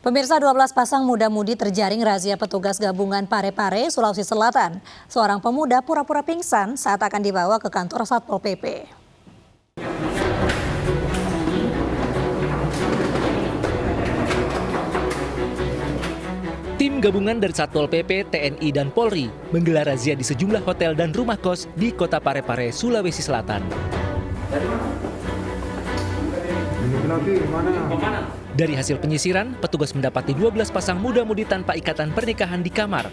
Pemirsa, 12 pasang muda-mudi terjaring razia petugas gabungan Parepare, Sulawesi Selatan. Seorang pemuda pura-pura pingsan saat akan dibawa ke kantor Satpol PP. Tim gabungan dari Satpol PP, TNI, dan Polri menggelar razia di sejumlah hotel dan rumah kos di Kota Parepare, Sulawesi Selatan. Dari hasil penyisiran, petugas mendapati 12 pasang muda-mudi tanpa ikatan pernikahan di kamar.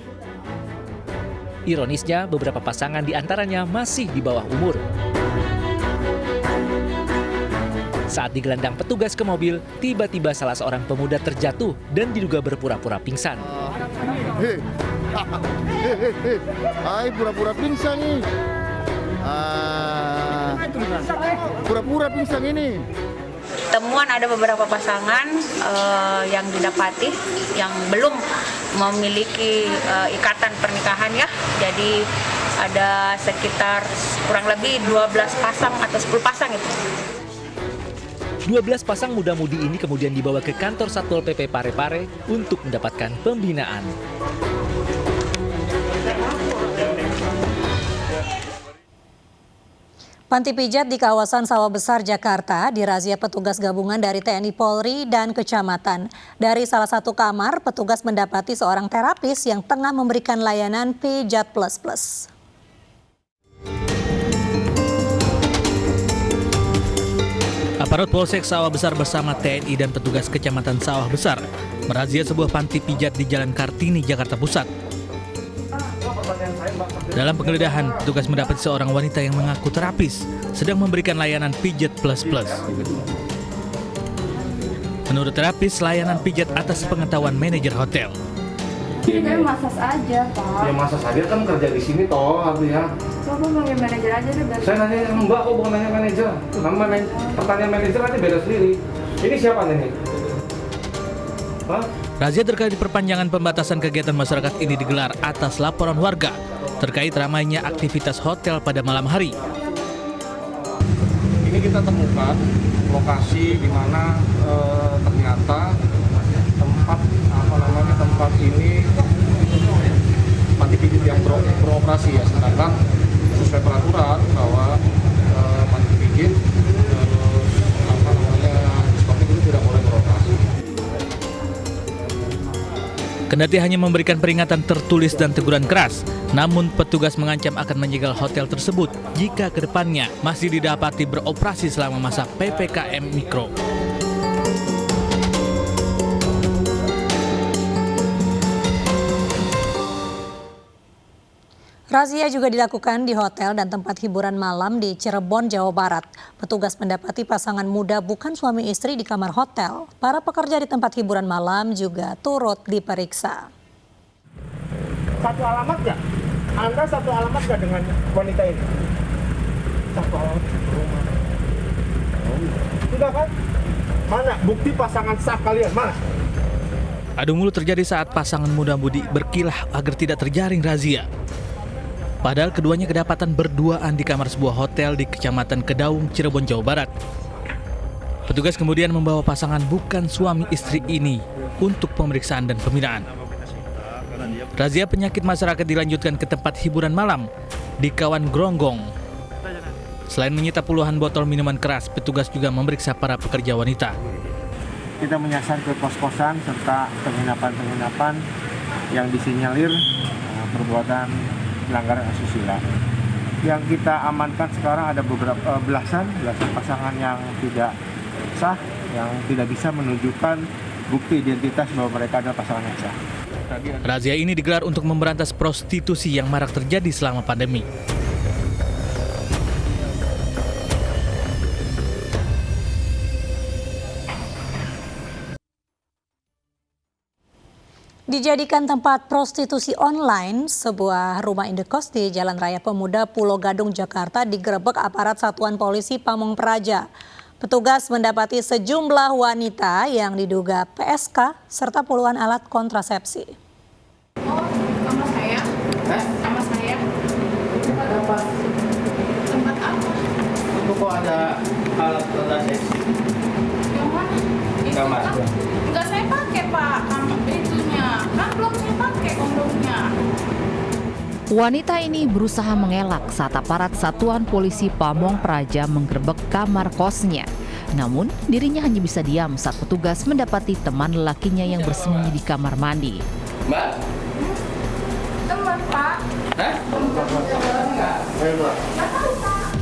Ironisnya, beberapa pasangan di antaranya masih di bawah umur. Saat digelandang petugas ke mobil, tiba-tiba salah seorang pemuda terjatuh dan diduga berpura-pura pingsan. Hai, pura-pura pingsan nih. Pura-pura pingsan ini. Temuan ada beberapa pasangan yang didapati yang belum memiliki ikatan pernikahan ya. Jadi ada sekitar kurang lebih 12 pasang atau 10 pasang itu. 12 pasang muda-mudi ini kemudian dibawa ke kantor Satpol PP Parepare untuk mendapatkan pembinaan. Panti pijat di kawasan Sawah Besar, Jakarta dirazia petugas gabungan dari TNI Polri dan kecamatan. Dari salah satu kamar, petugas mendapati seorang terapis yang tengah memberikan layanan pijat plus. Aparat Polsek Sawah Besar bersama TNI dan petugas kecamatan Sawah Besar merazia sebuah panti pijat di Jalan Kartini, Jakarta Pusat. Dalam penggeledahan, petugas mendapati seorang wanita yang mengaku terapis sedang memberikan layanan pijat plus. Menurut terapis, layanan pijat atas pengetahuan manajer hotel. Kita masas aja, Pak. Ya masas aja kan kerja di sini toh, artinya. Coba panggil manajer aja deh. Saya nanya Mbak, kok bukan nanya manajer. Pertanyaan manajer nanti beda sendiri. Ini siapa nih? Hah? Razia terkait perpanjangan pembatasan kegiatan masyarakat ini digelar atas laporan warga terkait ramainya aktivitas hotel pada malam hari. Ini kita temukan lokasi di mana ternyata tempat ini panti pijat yang beroperasi ya, sedangkan sesuai peraturan bahwa panti pijat diskotik itu tidak boleh beroperasi. Kendati hanya memberikan peringatan tertulis dan teguran keras, namun petugas mengancam akan menyegel hotel tersebut jika kedepannya masih didapati beroperasi selama masa PPKM Mikro. Razia juga dilakukan di hotel dan tempat hiburan malam di Cirebon, Jawa Barat. Petugas mendapati pasangan muda bukan suami istri di kamar hotel. Para pekerja di tempat hiburan malam juga turut diperiksa. Satu alamat nggak? Anda satu alamat nggak dengan wanita ini? Satu alamat rumah. Sudah kan? Mana bukti pasangan sah kalian? Mana? Adu mulut terjadi saat pasangan muda-mudi berkilah agar tidak terjaring razia. Padahal keduanya kedapatan berduaan di kamar sebuah hotel di Kecamatan Kedaung, Cirebon, Jawa Barat. Petugas kemudian membawa pasangan bukan suami istri ini untuk pemeriksaan dan pembinaan. Razia penyakit masyarakat dilanjutkan ke tempat hiburan malam di Kawan Gronggong. Selain menyita puluhan botol minuman keras, petugas juga memeriksa para pekerja wanita. Kita menyasar ke kos-kosan serta penginapan-penginapan yang disinyalir perbuatan pelanggaran asusila. Yang kita amankan sekarang ada beberapa belasan pasangan yang tidak sah, yang tidak bisa menunjukkan bukti identitas bahwa mereka adalah pasangan yang sah. Razia ini digelar untuk memberantas prostitusi yang marak terjadi selama pandemi. Dijadikan tempat prostitusi online, sebuah rumah indekos di Jalan Raya Pemuda Pulau Gadung, Jakarta digerebek aparat Satuan Polisi Pamong Praja. Petugas mendapati sejumlah wanita yang diduga PSK serta puluhan alat kontrasepsi. Oh, sama saya? Sama saya. Apa? Tempat apa? Itu kok ada alat kontrasepsi? Yang mana? kamar? Enggak saya pakai Pak, itunya. Kan belum saya pakai kondomnya. Wanita ini berusaha mengelak saat aparat Satuan Polisi Pamong Praja menggerebek kamar kosnya. Namun, dirinya hanya bisa diam saat petugas mendapati teman lelakinya yang bersembunyi di kamar mandi. Mbak? Teman Pak. Hah?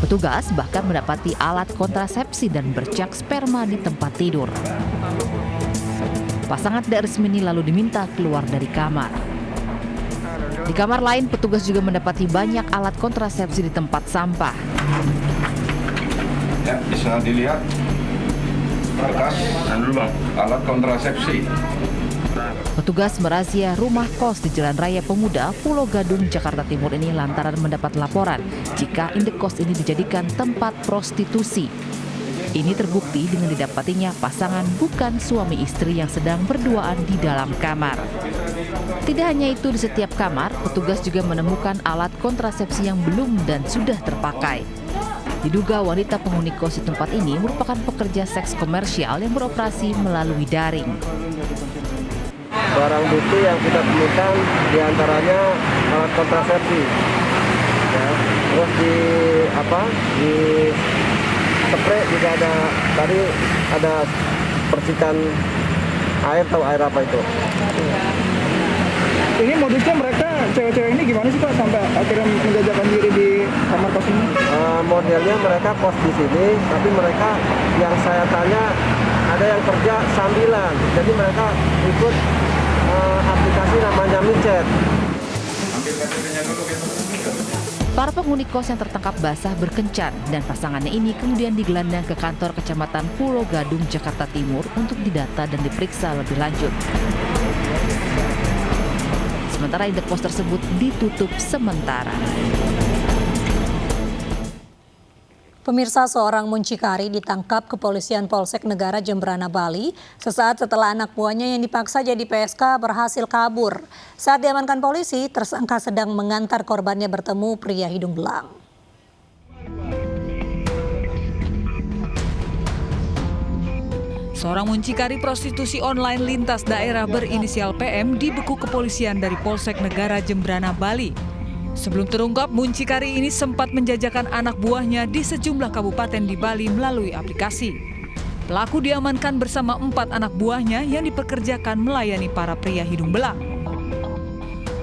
Petugas bahkan mendapati alat kontrasepsi dan bercak sperma di tempat tidur. Pasangan tidak resmi ini lalu diminta keluar dari kamar. Di kamar lain, petugas juga mendapati banyak alat kontrasepsi di tempat sampah. Ya, bisa dilihat bekas alat kontrasepsi. Petugas merazia rumah kos di Jalan Raya Pemuda, Pulau Gadung, Jakarta Timur ini lantaran mendapat laporan jika indekos ini dijadikan tempat prostitusi. Ini terbukti dengan didapatinya pasangan bukan suami istri yang sedang berduaan di dalam kamar. Tidak hanya itu, di setiap kamar, petugas juga menemukan alat kontrasepsi yang belum dan sudah terpakai. Diduga wanita penghuni kos di tempat ini merupakan pekerja seks komersial yang beroperasi melalui daring. Barang bukti yang kita temukan diantaranya alat kontrasepsi. Ya, terus di spray juga ada, tadi ada percikan air, tahu air apa itu? Ini modusnya mereka, cewek-cewek ini gimana sih Pak sampai akhirnya menjajakan diri di kamar kos ini? Modelnya mereka kos di sini, tapi mereka yang saya tanya ada yang kerja sambilan, jadi mereka ikut aplikasi namanya micet. Para penghuni kos yang tertangkap basah berkencan dan pasangannya ini kemudian digelandang ke kantor Kecamatan Pulau Gadung, Jakarta Timur untuk didata dan diperiksa lebih lanjut. Sementara indekos tersebut ditutup sementara. Pemirsa, seorang muncikari ditangkap kepolisian Polsek Negara Jembrana, Bali sesaat setelah anak buahnya yang dipaksa jadi PSK berhasil kabur. Saat diamankan polisi, tersangka sedang mengantar korbannya bertemu pria hidung belang. Seorang muncikari prostitusi online lintas daerah berinisial PM dibekuk kepolisian dari Polsek Negara Jembrana, Bali. Sebelum terungkap, muncikari ini sempat menjajakan anak buahnya di sejumlah kabupaten di Bali melalui aplikasi. Pelaku diamankan bersama 4 anak buahnya yang dipekerjakan melayani para pria hidung belang.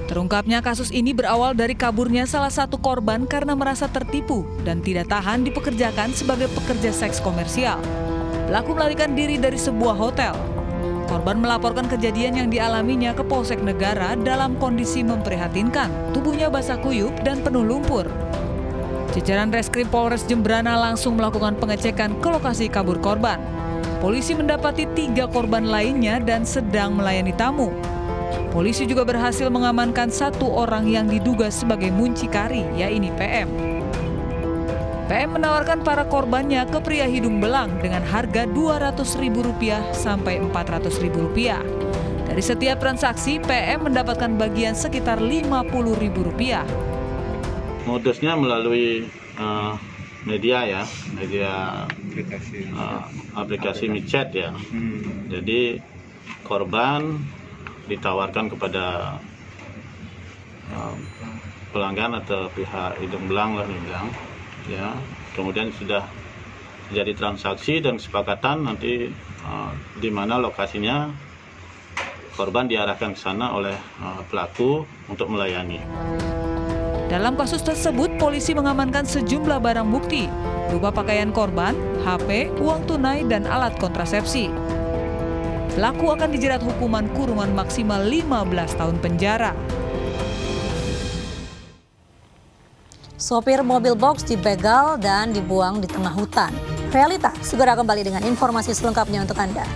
Terungkapnya kasus ini berawal dari kaburnya salah satu korban karena merasa tertipu dan tidak tahan dipekerjakan sebagai pekerja seks komersial. Pelaku melarikan diri dari sebuah hotel. Korban melaporkan kejadian yang dialaminya ke Polsek Negara dalam kondisi memprihatinkan, tubuhnya basah kuyup dan penuh lumpur. Jajaran Reskrim Polres Jembrana langsung melakukan pengecekan ke lokasi kabur korban. Polisi mendapati 3 korban lainnya dan sedang melayani tamu. Polisi juga berhasil mengamankan 1 orang yang diduga sebagai muncikari, yaitu PM. PM menawarkan para korbannya ke pria hidung belang dengan harga Rp200.000 sampai Rp400.000. Dari setiap transaksi, PM mendapatkan bagian sekitar Rp50.000. Modusnya melalui media aplikasi micet ya. Jadi korban ditawarkan kepada pelanggan atau pihak hidung belang lah dibilang. Ya, kemudian sudah jadi transaksi dan kesepakatan nanti di mana lokasinya korban diarahkan ke sana oleh pelaku untuk melayani. Dalam kasus tersebut, polisi mengamankan sejumlah barang bukti berupa pakaian korban, HP, uang tunai, dan alat kontrasepsi. Pelaku akan dijerat hukuman kurungan maksimal 15 tahun penjara. Sopir mobil box dibegal dan dibuang di tengah hutan. Realita segera kembali dengan informasi selengkapnya untuk Anda.